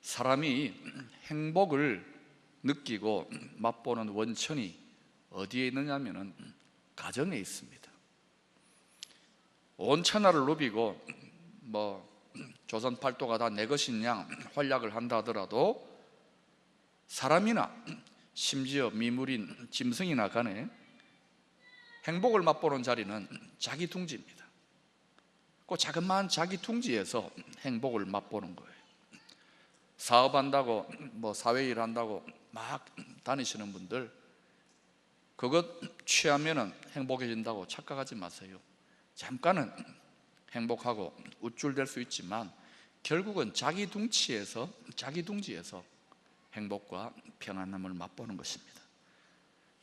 사람이 행복을 느끼고 맛보는 원천이 어디에 있느냐면은 가정에 있습니다. 온 천하를 누비고 조선 팔도가 다 내 것이냐 활약을 한다 하더라도 사람이나 심지어 미물인 짐승이나 간에 행복을 맛보는 자리는 자기 둥지입니다. 그 자그마한 자기 둥지에서 행복을 맛보는 거예요. 사업한다고 사회일 한다고 막 다니시는 분들, 그것 취하면은 행복해진다고 착각하지 마세요. 잠깐은 행복하고 우쭐댈 수 있지만 결국은 자기 둥지에서 행복과 평안함을 맛보는 것입니다.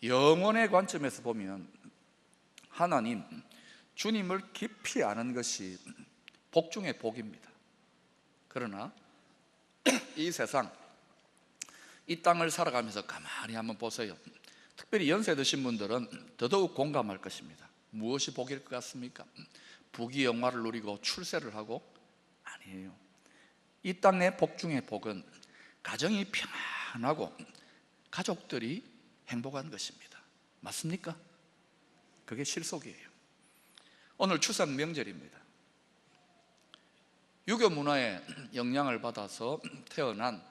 영혼의 관점에서 보면 하나님, 주님을 깊이 아는 것이 복 중의 복입니다. 그러나 이 세상, 이 땅을 살아가면서 가만히 한번 보세요. 특별히 연세 드신 분들은 더더욱 공감할 것입니다. 무엇이 복일 것 같습니까? 부귀 영화를 누리고 출세를 하고? 아니에요. 이 땅의 복 중의 복은 가정이 평안하고 가족들이 행복한 것입니다. 맞습니까? 그게 실속이에요. 오늘 추석 명절입니다. 유교 문화의 영향을 받아서 태어난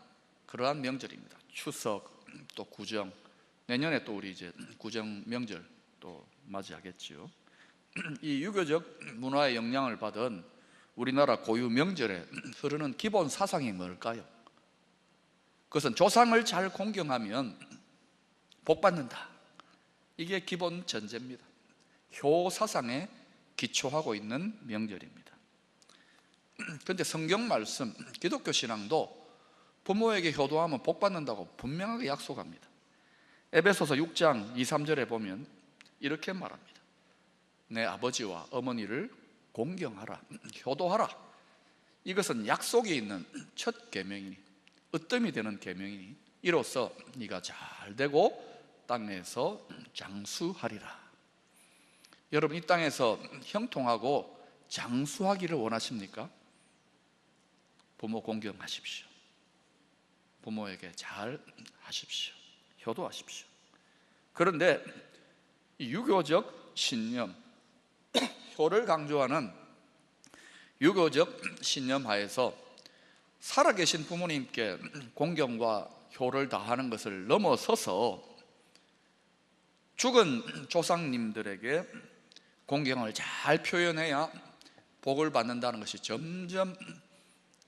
그러한 명절입니다. 추석, 또 구정, 내년에 또 우리 이제 구정 명절 또 맞이하겠지요. 이 유교적 문화의 영향을 받은 우리나라 고유 명절에 흐르는 기본 사상이 뭘까요? 그것은 조상을 잘 공경하면 복 받는다. 이게 기본 전제입니다. 효 사상에 기초하고 있는 명절입니다. 그런데 성경 말씀, 기독교 신앙도 부모에게 효도하면 복 받는다고 분명하게 약속합니다. 에베소서 6장 2, 3절에 보면 이렇게 말합니다. 내 아버지와 어머니를 공경하라, 효도하라. 이것은 약속이 있는 첫 계명이니, 으뜸이 되는 계명이니, 이로써 네가 잘 되고 땅에서 장수하리라. 여러분, 이 땅에서 형통하고 장수하기를 원하십니까? 부모 공경하십시오. 부모에게 잘 하십시오. 효도하십시오. 그런데 이 유교적 신념, 효를 강조하는 유교적 신념 하에서 살아계신 부모님께 공경과 효를 다하는 것을 넘어서서 죽은 조상님들에게 공경을 잘 표현해야 복을 받는다는 것이 점점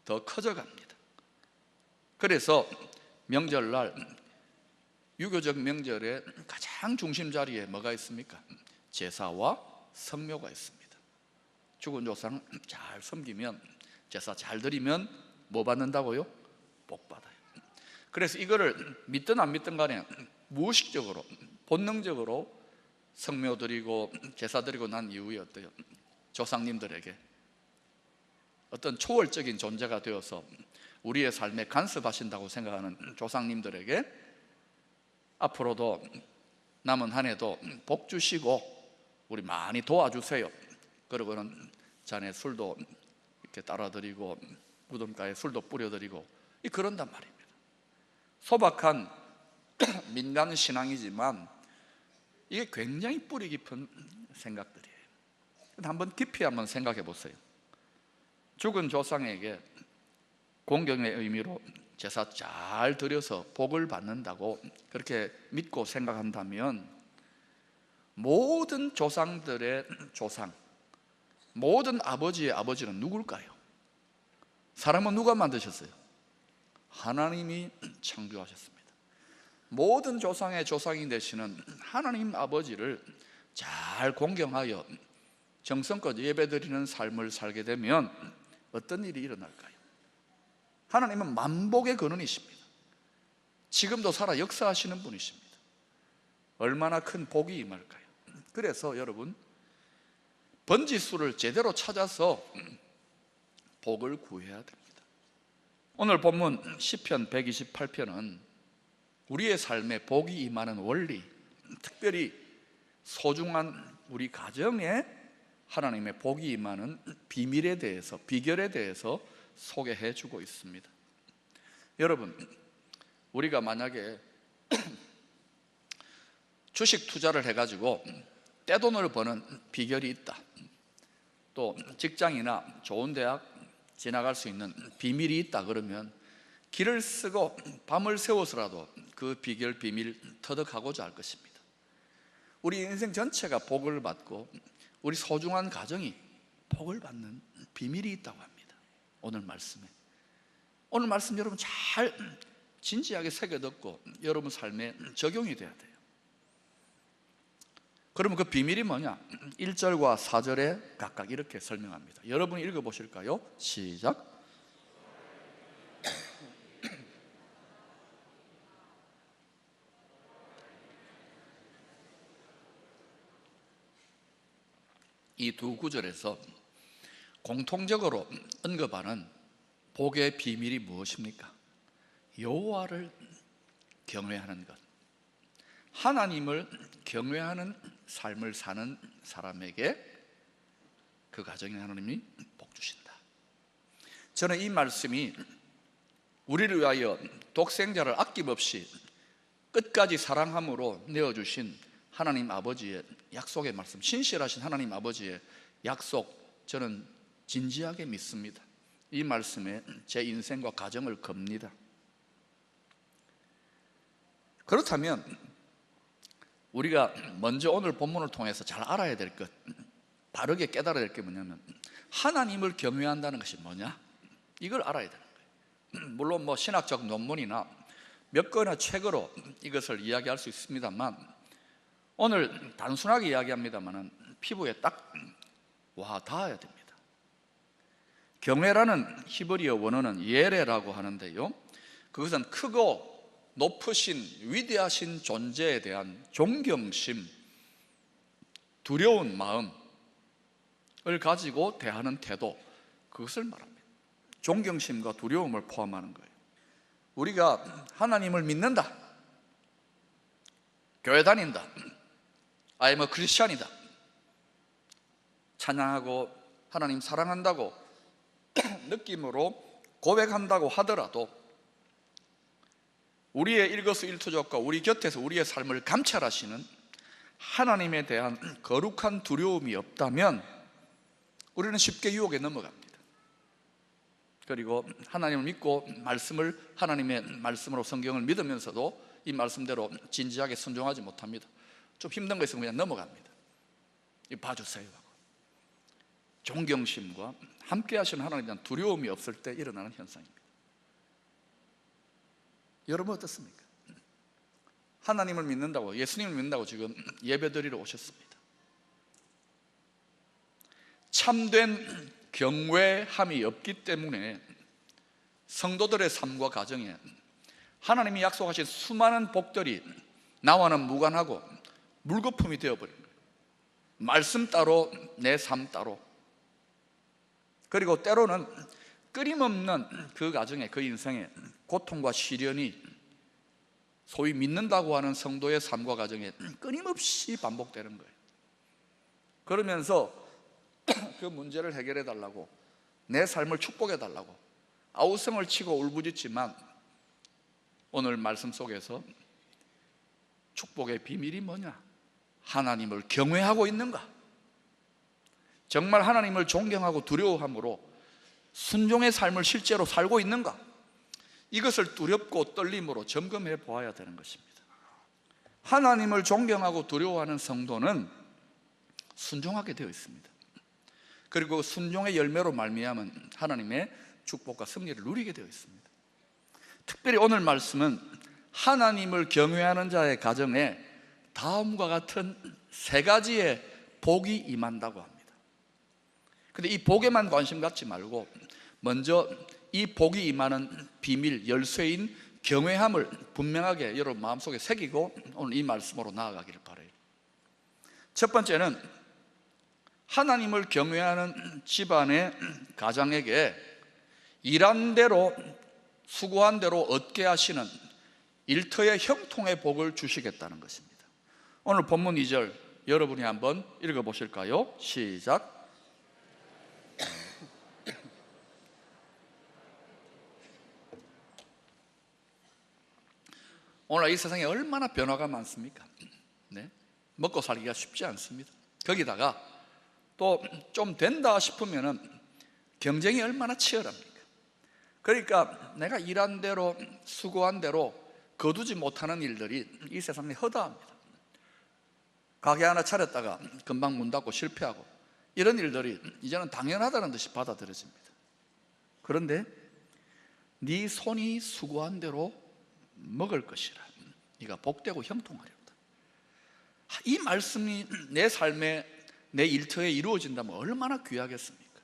더 커져갑니다. 그래서 명절날, 유교적 명절의 가장 중심 자리에 뭐가 있습니까? 제사와 성묘가 있습니다. 죽은 조상 잘 섬기면, 제사 잘 드리면 뭐 받는다고요? 복 받아요. 그래서 이거를 믿든 안 믿든 간에 무의식적으로, 본능적으로 성묘 드리고 제사 드리고 난 이후에 어때요? 조상님들에게 어떤 초월적인 존재가 되어서 우리의 삶에 간섭하신다고 생각하는 조상님들에게 앞으로도 남은 한 해도 복 주시고 우리 많이 도와주세요. 그러고는 잔에 술도 이렇게 따라드리고 무덤가에 술도 뿌려드리고 그런단 말입니다. 소박한 민간 신앙이지만 이게 굉장히 뿌리 깊은 생각들이에요. 한번 깊이 한번 생각해 보세요. 죽은 조상에게 공경의 의미로 제사 잘 드려서 복을 받는다고 그렇게 믿고 생각한다면 모든 조상들의 조상, 모든 아버지의 아버지는 누굴까요? 사람은 누가 만드셨어요? 하나님이 창조하셨습니다. 모든 조상의 조상이 되시는 하나님 아버지를 잘 공경하여 정성껏 예배드리는 삶을 살게 되면 어떤 일이 일어날까요? 하나님은 만복의 근원이십니다. 지금도 살아 역사하시는 분이십니다. 얼마나 큰 복이 임할까요? 그래서 여러분, 번지수를 제대로 찾아서 복을 구해야 됩니다. 오늘 본문 시편 128편은 우리의 삶에 복이 임하는 원리, 특별히 소중한 우리 가정에 하나님의 복이 임하는 비밀에 대해서, 비결에 대해서 소개해 주고 있습니다. 여러분, 우리가 만약에 주식 투자를 해가지고 떼돈을 버는 비결이 있다, 또 직장이나 좋은 대학 지나갈 수 있는 비밀이 있다 그러면 길을 쓰고 밤을 새워서라도 그 비결, 비밀 터득하고자 할 것입니다. 우리 인생 전체가 복을 받고 우리 소중한 가정이 복을 받는 비밀이 있다고 합니다. 오늘 말씀 여러분 잘 진지하게 새겨 듣고 여러분 삶에 적용이 돼야 돼요. 그러면 그 비밀이 뭐냐? 1절과 4절에 각각 이렇게 설명합니다. 여러분이 읽어보실까요? 시작. 이 두 구절에서 공통적으로 언급하는 복의 비밀이 무엇입니까? 여호와를 경외하는 것, 하나님을 경외하는 삶을 사는 사람에게 그 가정에 하나님이 복 주신다. 저는 이 말씀이 우리를 위하여 독생자를 아낌없이 끝까지 사랑함으로 내어주신 하나님 아버지의 약속의 말씀, 신실하신 하나님 아버지의 약속, 저는 진지하게 믿습니다. 이 말씀에 제 인생과 가정을 겁니다. 그렇다면 우리가 먼저 오늘 본문을 통해서 잘 알아야 될 것, 바르게 깨달아야 될 게 뭐냐면 하나님을 경외한다는 것이 뭐냐? 이걸 알아야 되는 거예요. 물론 신학적 논문이나 몇 권의 책으로 이것을 이야기할 수 있습니다만, 오늘 단순하게 이야기합니다만 피부에 딱 와 닿아야 됩니다. 경외라는 히브리어 원어는 예레라고 하는데요, 그것은 크고 높으신 위대하신 존재에 대한 존경심, 두려운 마음을 가지고 대하는 태도, 그것을 말합니다. 존경심과 두려움을 포함하는 거예요. 우리가 하나님을 믿는다, 교회 다닌다, I am a Christian이다, 찬양하고 하나님 사랑한다고 느낌으로 고백한다고 하더라도 우리의 일거수일투족과 우리 곁에서 우리의 삶을 감찰하시는 하나님에 대한 거룩한 두려움이 없다면 우리는 쉽게 유혹에 넘어갑니다. 그리고 하나님을 믿고 하나님의 말씀으로 성경을 믿으면서도 이 말씀대로 진지하게 순종하지 못합니다. 좀 힘든 거 있으면 그냥 넘어갑니다. 봐주세요 하고. 존경심과 함께 하시는 하나님에 대한 두려움이 없을 때 일어나는 현상입니다. 여러분 어떻습니까? 하나님을 믿는다고, 예수님을 믿는다고 지금 예배드리러 오셨습니다. 참된 경외함이 없기 때문에 성도들의 삶과 가정에 하나님이 약속하신 수많은 복들이 나와는 무관하고 물거품이 되어버린 거예요. 말씀 따로 내 삶 따로. 그리고 때로는 끊임없는 그 가정에, 그 인생에 고통과 시련이 소위 믿는다고 하는 성도의 삶과 가정에 끊임없이 반복되는 거예요. 그러면서 그 문제를 해결해 달라고, 내 삶을 축복해 달라고 아우성을 치고 울부짖지만 오늘 말씀 속에서 축복의 비밀이 뭐냐? 하나님을 경외하고 있는가? 정말 하나님을 존경하고 두려워함으로 순종의 삶을 실제로 살고 있는가? 이것을 두렵고 떨림으로 점검해 보아야 되는 것입니다. 하나님을 존경하고 두려워하는 성도는 순종하게 되어 있습니다. 그리고 순종의 열매로 말미암은 하나님의 축복과 승리를 누리게 되어 있습니다. 특별히 오늘 말씀은 하나님을 경외하는 자의 가정에 다음과 같은 세 가지의 복이 임한다고 합니다. 근데 이 복에만 관심 갖지 말고 먼저 이 복이 임하는 비밀, 열쇠인 경외함을 분명하게 여러분 마음속에 새기고 오늘 이 말씀으로 나아가기를 바라요. 첫 번째는 하나님을 경외하는 집안의 가장에게 일한 대로 수고한 대로 얻게 하시는 일터의 형통의 복을 주시겠다는 것입니다. 오늘 본문 2절 여러분이 한번 읽어보실까요? 시작. 오늘 이 세상에 얼마나 변화가 많습니까? 네? 먹고 살기가 쉽지 않습니다. 거기다가 또 좀 된다 싶으면은 경쟁이 얼마나 치열합니까? 그러니까 내가 일한 대로 수고한 대로 거두지 못하는 일들이 이 세상에 허다합니다. 가게 하나 차렸다가 금방 문 닫고 실패하고 이런 일들이 이제는 당연하다는 듯이 받아들여집니다. 그런데 네 손이 수고한 대로 먹을 것이라 네가 복되고 형통하리로다. 이 말씀이 내 삶에 내 일터에 이루어진다면 얼마나 귀하겠습니까?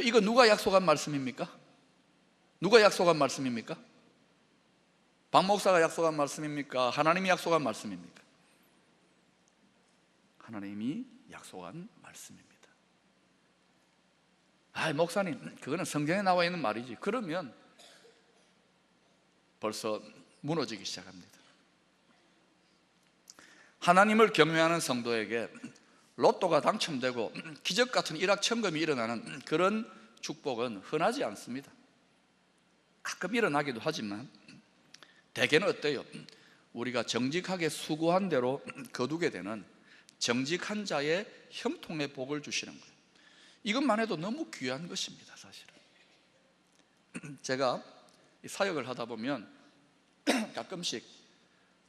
이거 누가 약속한 말씀입니까? 누가 약속한 말씀입니까? 박 목사가 약속한 말씀입니까? 하나님이 약속한 말씀입니까? 하나님이 약속한 말씀입니다. 목사님, 그거는 성경에 나와 있는 말이지. 그러면 벌써 무너지기 시작합니다. 하나님을 경외하는 성도에게 로또가 당첨되고 기적 같은 일확천금이 일어나는 그런 축복은 흔하지 않습니다. 가끔 일어나기도 하지만 대개는 어때요? 우리가 정직하게 수고한 대로 거두게 되는 정직한 자의 형통의 복을 주시는 거예요. 이것만 해도 너무 귀한 것입니다. 사실은 제가 사역을 하다 보면 가끔씩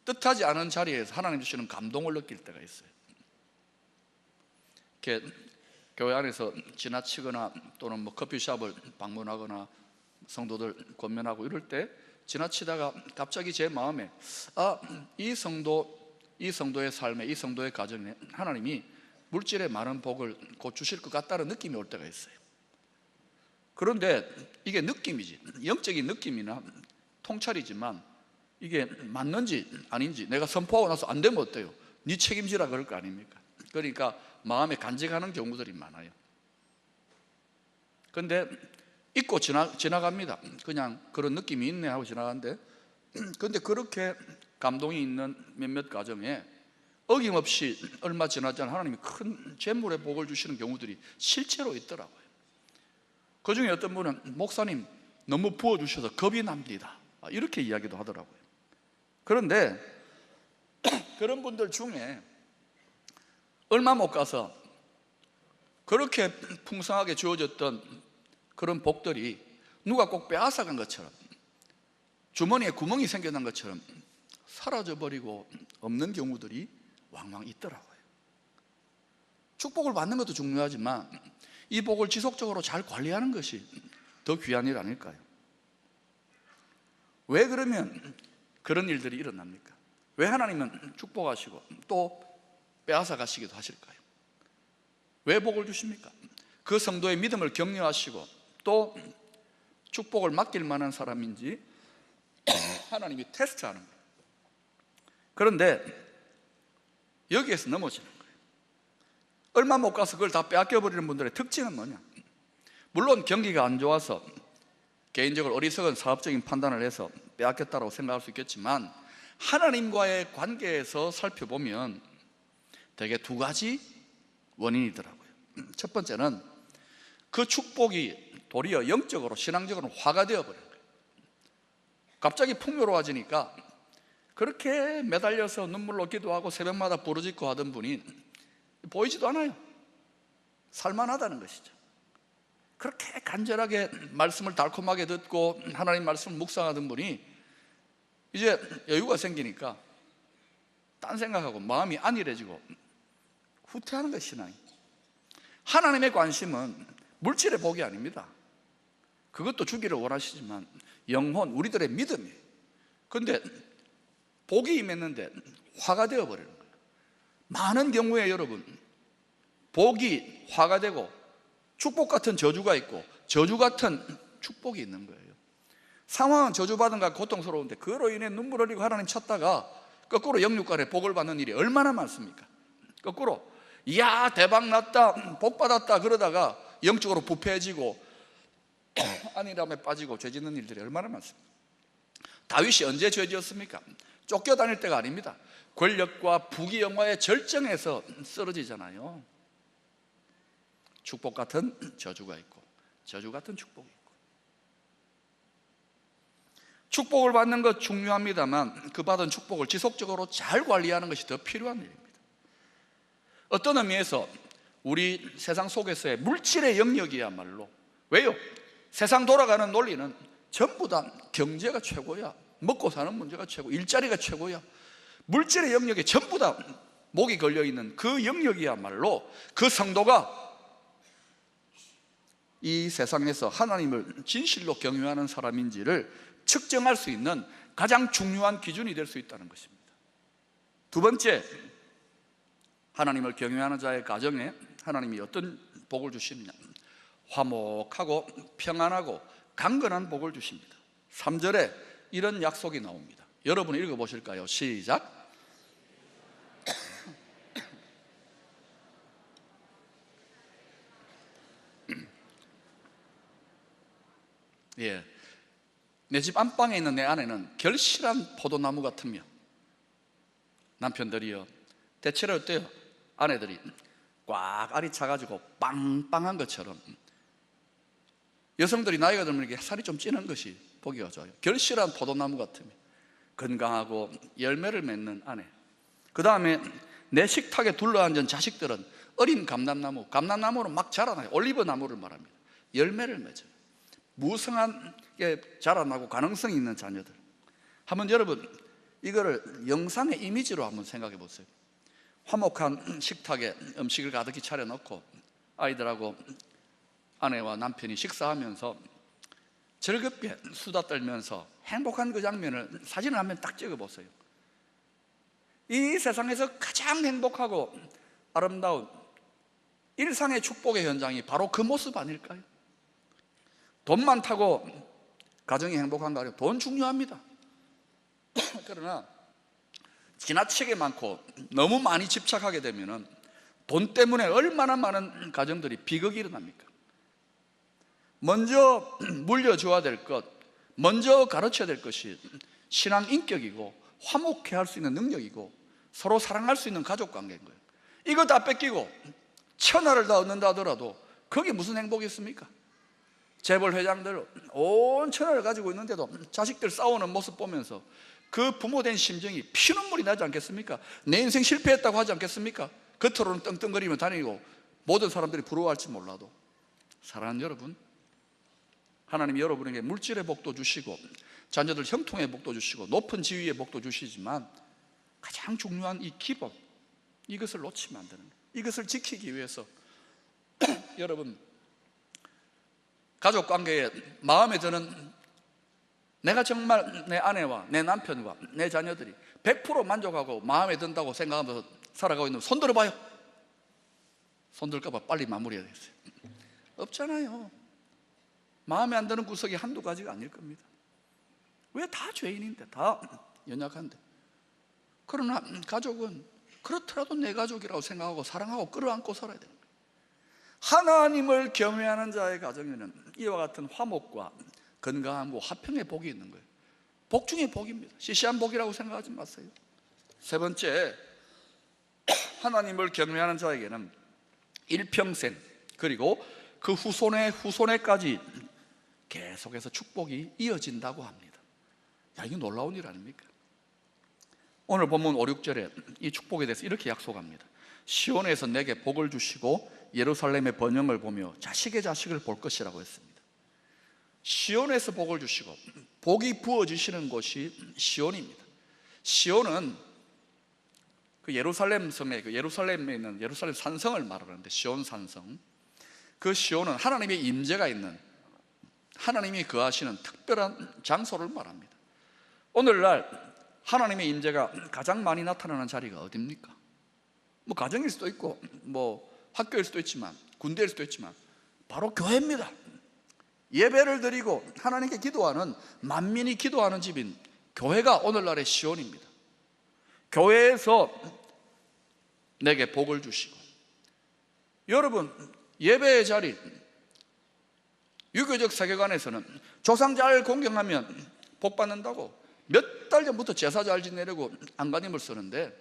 뜻하지 않은 자리에서 하나님 주시는 감동을 느낄 때가 있어요. 이렇게 교회 안에서 지나치거나 또는 뭐 커피숍을 방문하거나 성도들 권면하고 이럴 때 지나치다가 갑자기 제 마음에 이 성도의 삶에, 이 성도의 가정에 하나님이 물질의 많은 복을 곧 주실 것 같다는 느낌이 올 때가 있어요. 그런데 이게 느낌이지, 영적인 느낌이나 통찰이지만 이게 맞는지 아닌지 내가 선포하고 나서 안 되면 어때요? 네 책임지라 그럴 거 아닙니까? 그러니까 마음에 간직하는 경우들이 많아요. 그런데 잊고 지나갑니다. 그냥 그런 느낌이 있네 하고 지나가는데, 그런데 그렇게 감동이 있는 몇몇 가정에 어김없이 얼마 지나지 않아 하나님이 큰 재물의 복을 주시는 경우들이 실제로 있더라고요. 그 중에 어떤 분은 목사님 너무 부어주셔서 겁이 납니다, 이렇게 이야기도 하더라고요. 그런데 그런 분들 중에 얼마 못 가서 그렇게 풍성하게 주어졌던 그런 복들이 누가 꼭 빼앗아간 것처럼, 주머니에 구멍이 생겨난 것처럼 사라져버리고 없는 경우들이 왕왕 있더라고요. 축복을 받는 것도 중요하지만 이 복을 지속적으로 잘 관리하는 것이 더 귀한 일 아닐까요? 왜 그러면 그런 일들이 일어납니까? 왜 하나님은 축복하시고 또 빼앗아 가시기도 하실까요? 왜 복을 주십니까? 그 성도의 믿음을 격려하시고 또 축복을 맡길 만한 사람인지 하나님이 테스트하는 거예요. 그런데 여기에서 넘어지는 거예요. 얼마 못 가서 그걸 다 빼앗겨버리는 분들의 특징은 뭐냐? 물론 경기가 안 좋아서 개인적으로 어리석은 사업적인 판단을 해서 빼앗겼다고 생각할 수 있겠지만 하나님과의 관계에서 살펴보면 대개 두 가지 원인이더라고요. 첫 번째는 그 축복이 도리어 영적으로 신앙적으로 화가 되어버린 거예요. 갑자기 풍요로워지니까 그렇게 매달려서 눈물로 기도하고 새벽마다 부르짖고 하던 분이 보이지도 않아요. 살만하다는 것이죠. 그렇게 간절하게 말씀을 달콤하게 듣고 하나님 말씀을 묵상하던 분이 이제 여유가 생기니까 딴 생각하고 마음이 안일해지고 후퇴하는 것이 신앙이. 하나님의 관심은 물질의 복이 아닙니다. 그것도 주기를 원하시지만 영혼, 우리들의 믿음이에요. 그런데 복이 임했는데 화가 되어버리는 거예요. 많은 경우에 여러분, 복이 화가 되고 축복 같은 저주가 있고 저주 같은 축복이 있는 거예요. 상황은 저주받은 가 고통스러운데 그로 인해 눈물 흘리고 하나님 찾다가 거꾸로 영육간에 복을 받는 일이 얼마나 많습니까? 거꾸로 이야 대박 났다, 복 받았다 그러다가 영적으로 부패해지고 안일함에 빠지고 죄 짓는 일들이 얼마나 많습니까? 다윗이 언제 죄 지었습니까? 쫓겨다닐 때가 아닙니다. 권력과 부귀영화의 절정에서 쓰러지잖아요. 축복 같은 저주가 있고 저주 같은 축복이 있고, 축복을 받는 것 중요합니다만 그 받은 축복을 지속적으로 잘 관리하는 것이 더 필요한 일입니다. 어떤 의미에서 우리 세상 속에서의 물질의 영역이야말로, 왜요? 세상 돌아가는 논리는 전부 다 경제가 최고야, 먹고 사는 문제가 최고, 일자리가 최고야. 물질의 영역에 전부 다 목이 걸려있는 그 영역이야말로 그 성도가 이 세상에서 하나님을 진실로 경외하는 사람인지를 측정할 수 있는 가장 중요한 기준이 될 수 있다는 것입니다. 두 번째, 하나님을 경외하는 자의 가정에 하나님이 어떤 복을 주시느냐? 화목하고 평안하고 강건한 복을 주십니다. 3절에 이런 약속이 나옵니다. 여러분 읽어보실까요? 시작. 예, 내 집 안방에 있는 내 아내는 결실한 포도나무 같으며, 남편들이요 대체로 어때요? 아내들이 꽉 알이 차가지고 빵빵한 것처럼, 여성들이 나이가 들면 이렇게 살이 좀 찌는 것이 보기가 좋아요. 결실한 포도나무 같으며 건강하고 열매를 맺는 아내. 그 다음에 내 식탁에 둘러앉은 자식들은 어린 감람나무, 감람나무로 막 자라나요. 올리브나무를 말합니다. 열매를 맺어요. 무성하게 자라나고 가능성이 있는 자녀들. 한번 여러분 이거를 영상의 이미지로 한번 생각해 보세요. 화목한 식탁에 음식을 가득히 차려놓고 아이들하고 아내와 남편이 식사하면서 즐겁게 수다 떨면서 행복한 그 장면을 사진을 한번 딱 찍어 보세요. 이 세상에서 가장 행복하고 아름다운 일상의 축복의 현장이 바로 그 모습 아닐까요? 돈 많다고 가정이 행복한가요? 돈 중요합니다. 그러나 지나치게 많고 너무 많이 집착하게 되면 돈 때문에 얼마나 많은 가정들이 비극이 일어납니까? 먼저 물려줘야 될 것, 먼저 가르쳐야 될 것이 신앙 인격이고 화목해 할 수 있는 능력이고 서로 사랑할 수 있는 가족 관계인 거예요. 이거 다 뺏기고 천하를 다 얻는다 하더라도 그게 무슨 행복이 있습니까? 재벌 회장들 온 천하를 가지고 있는데도 자식들 싸우는 모습 보면서 그 부모된 심정이 피눈물이 나지 않겠습니까? 내 인생 실패했다고 하지 않겠습니까? 겉으로는 떵떵거리며 다니고 모든 사람들이 부러워할지 몰라도, 사랑하는 여러분, 하나님이 여러분에게 물질의 복도 주시고 자녀들 형통의 복도 주시고 높은 지위의 복도 주시지만 가장 중요한 이 기본, 이것을 놓치면 안 되는 거예요. 이것을 지키기 위해서 여러분 가족관계에 마음에 드는, 내가 정말 내 아내와 내 남편과 내 자녀들이 100% 만족하고 마음에 든다고 생각하면서 살아가고 있는, 손 들어봐요. 손 들까 봐 빨리 마무리해야 되겠어요. 없잖아요. 마음에 안 드는 구석이 한두 가지가 아닐 겁니다. 왜? 다 죄인인데, 다 연약한데. 그러나 가족은 그렇더라도 내 가족이라고 생각하고 사랑하고 끌어안고 살아야 됩니다. 하나님을 경외하는 자의 가정에는 이와 같은 화목과 건강함과 화평의 복이 있는 거예요. 복 중에 복입니다. 시시한 복이라고 생각하지 마세요. 세 번째, 하나님을 경외하는 자에게는 일평생 그리고 그 후손의 후손에까지 계속해서 축복이 이어진다고 합니다. 야, 이거 놀라운 일 아닙니까? 오늘 본문 5, 6절에 이 축복에 대해서 이렇게 약속합니다. 시온에서 내게 복을 주시고 예루살렘의 번영을 보며 자식의 자식을 볼 것이라고 했습니다. 시온에서 복을 주시고 복이 부어지시는 곳이 시온입니다. 시온은 그 예루살렘 성에, 그 예루살렘에 있는 예루살렘 산성을 말하는데, 시온 산성, 그 시온은 하나님의 임재가 있는, 하나님이 거하시는 특별한 장소를 말합니다. 오늘날 하나님의 임재가 가장 많이 나타나는 자리가 어디입니까? 뭐 가정일 수도 있고 뭐 학교일 수도 있지만 군대일 수도 있지만 바로 교회입니다. 예배를 드리고 하나님께 기도하는, 만민이 기도하는 집인 교회가 오늘날의 시온입니다. 교회에서 내게 복을 주시고, 여러분 예배의 자리, 유교적 세계관에서는 조상 잘 공경하면 복 받는다고 몇 달 전부터 제사 잘 지내려고 안간힘을 쓰는데,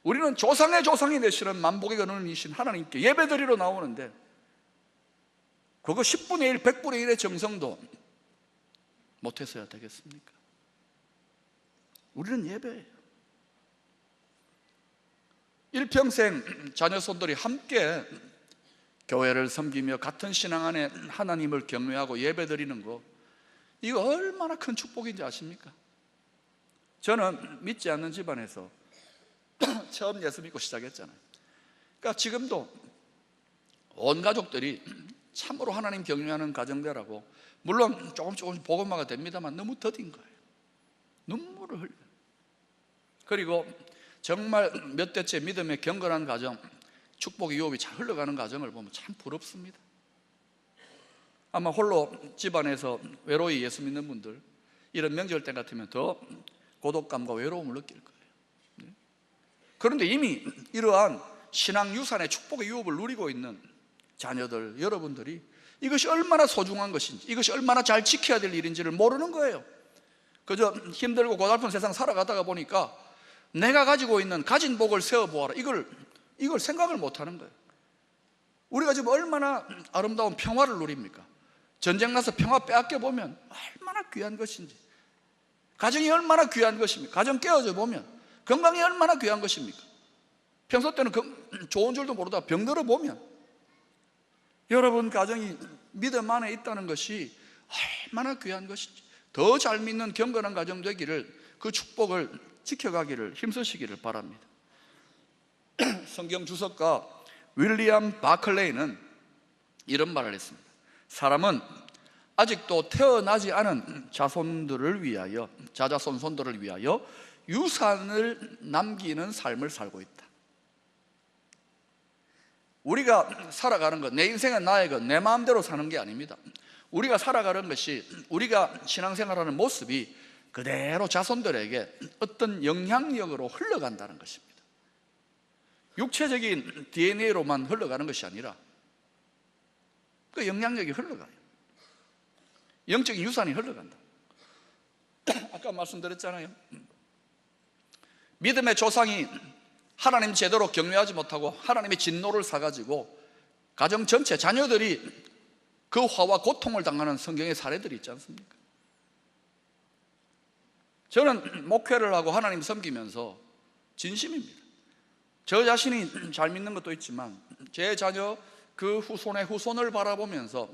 우리는 조상의 조상이 되시는 만복의 근원이신 하나님께 예배 드리러 나오는데 그거 10분의 1, 100분의 1의 정성도 못해서야 되겠습니까? 우리는 예배예요. 일평생 자녀손들이 함께 교회를 섬기며 같은 신앙 안에 하나님을 경외하고 예배드리는 거, 이거 얼마나 큰 축복인지 아십니까? 저는 믿지 않는 집안에서 처음 예수 믿고 시작했잖아요. 그러니까 지금도 온 가족들이 참으로 하나님 경외하는 가정들하고, 물론 조금씩 복음화가 됩니다만 너무 더딘 거예요. 눈물을 흘려요. 그리고 정말 몇 대째 믿음의 경건한 가정, 축복의 유업이 잘 흘러가는 가정을 보면 참 부럽습니다. 아마 홀로 집안에서 외로이 예수 믿는 분들, 이런 명절 때 같으면 더 고독감과 외로움을 느낄 거예요. 그런데 이미 이러한 신앙 유산의 축복의 유업을 누리고 있는 자녀들, 여러분들이 이것이 얼마나 소중한 것인지, 이것이 얼마나 잘 지켜야 될 일인지를 모르는 거예요. 그저 힘들고 고달픈 세상 살아가다가 보니까 내가 가지고 있는 가진 복을 세어보아라, 이걸 생각을 못하는 거예요. 우리가 지금 얼마나 아름다운 평화를 누립니까? 전쟁 나서 평화 빼앗겨 보면 얼마나 귀한 것인지, 가정이 얼마나 귀한 것입니까? 가정 깨어져 보면 건강이 얼마나 귀한 것입니까? 평소 때는 좋은 줄도 모르다가 병들어 보면, 여러분 가정이 믿음 안에 있다는 것이 얼마나 귀한 것인지, 더 잘 믿는 경건한 가정 되기를, 그 축복을 지켜가기를 힘쓰시기를 바랍니다. 성경 주석가 윌리엄 바클레이는 이런 말을 했습니다. 사람은 아직도 태어나지 않은 자손들을 위하여, 자자손손들을 위하여 유산을 남기는 삶을 살고 있다. 우리가 살아가는 것, 내 인생은 나의 것, 내 마음대로 사는 게 아닙니다. 우리가 살아가는 것이, 우리가 신앙생활하는 모습이 그대로 자손들에게 어떤 영향력으로 흘러간다는 것입니다. 육체적인 DNA로만 흘러가는 것이 아니라 그 영향력이 흘러가요. 영적인 유산이 흘러간다. 아까 말씀드렸잖아요. 믿음의 조상이 하나님 제대로 경외하지 못하고 하나님의 진노를 사가지고 가정 전체, 자녀들이 그 화와 고통을 당하는 성경의 사례들이 있지 않습니까? 저는 목회를 하고 하나님 섬기면서 진심입니다. 저 자신이 잘 믿는 것도 있지만 제 자녀 그 후손의 후손을 바라보면서,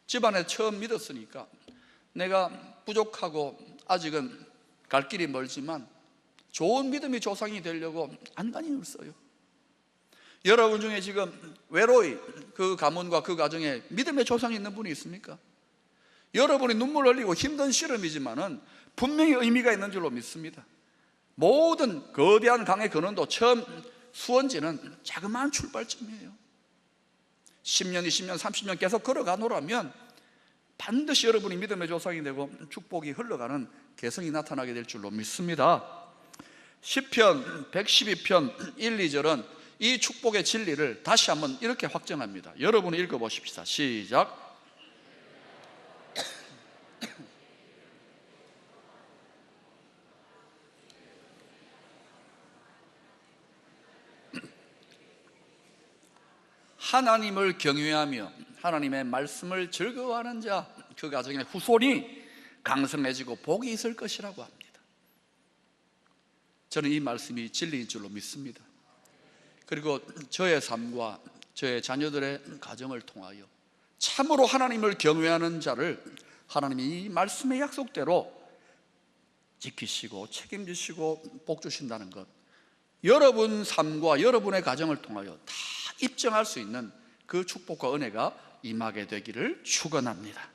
집안에 처음 믿었으니까 내가 부족하고 아직은 갈 길이 멀지만 좋은 믿음의 조상이 되려고 안간히 애써요. 여러분 중에 지금 외로이 그 가문과 그 가정에 믿음의 조상이 있는 분이 있습니까? 여러분이 눈물 흘리고 힘든 시름이지만은 분명히 의미가 있는 줄로 믿습니다. 모든 거대한 강의 근원도 처음 수원지는 자그마한 출발점이에요. 10년, 20년, 30년 계속 걸어가노라면 반드시 여러분이 믿음의 조상이 되고 축복이 흘러가는 개성이 나타나게 될 줄로 믿습니다. 시편 112편 1, 2절은 이 축복의 진리를 다시 한번 이렇게 확정합니다. 여러분이 읽어보십시다. 시작. 하나님을 경외하며 하나님의 말씀을 즐거워하는 자, 그 가정의 후손이 강성해지고 복이 있을 것이라고 합니다. 저는 이 말씀이 진리인 줄로 믿습니다. 그리고 저의 삶과 저의 자녀들의 가정을 통하여 참으로 하나님을 경외하는 자를 하나님이 이 말씀의 약속대로 지키시고 책임지시고 복 주신다는 것, 여러분 삶과 여러분의 가정을 통하여 다 입증할 수 있는 그 축복과 은혜가 임하게 되기를 축원합니다.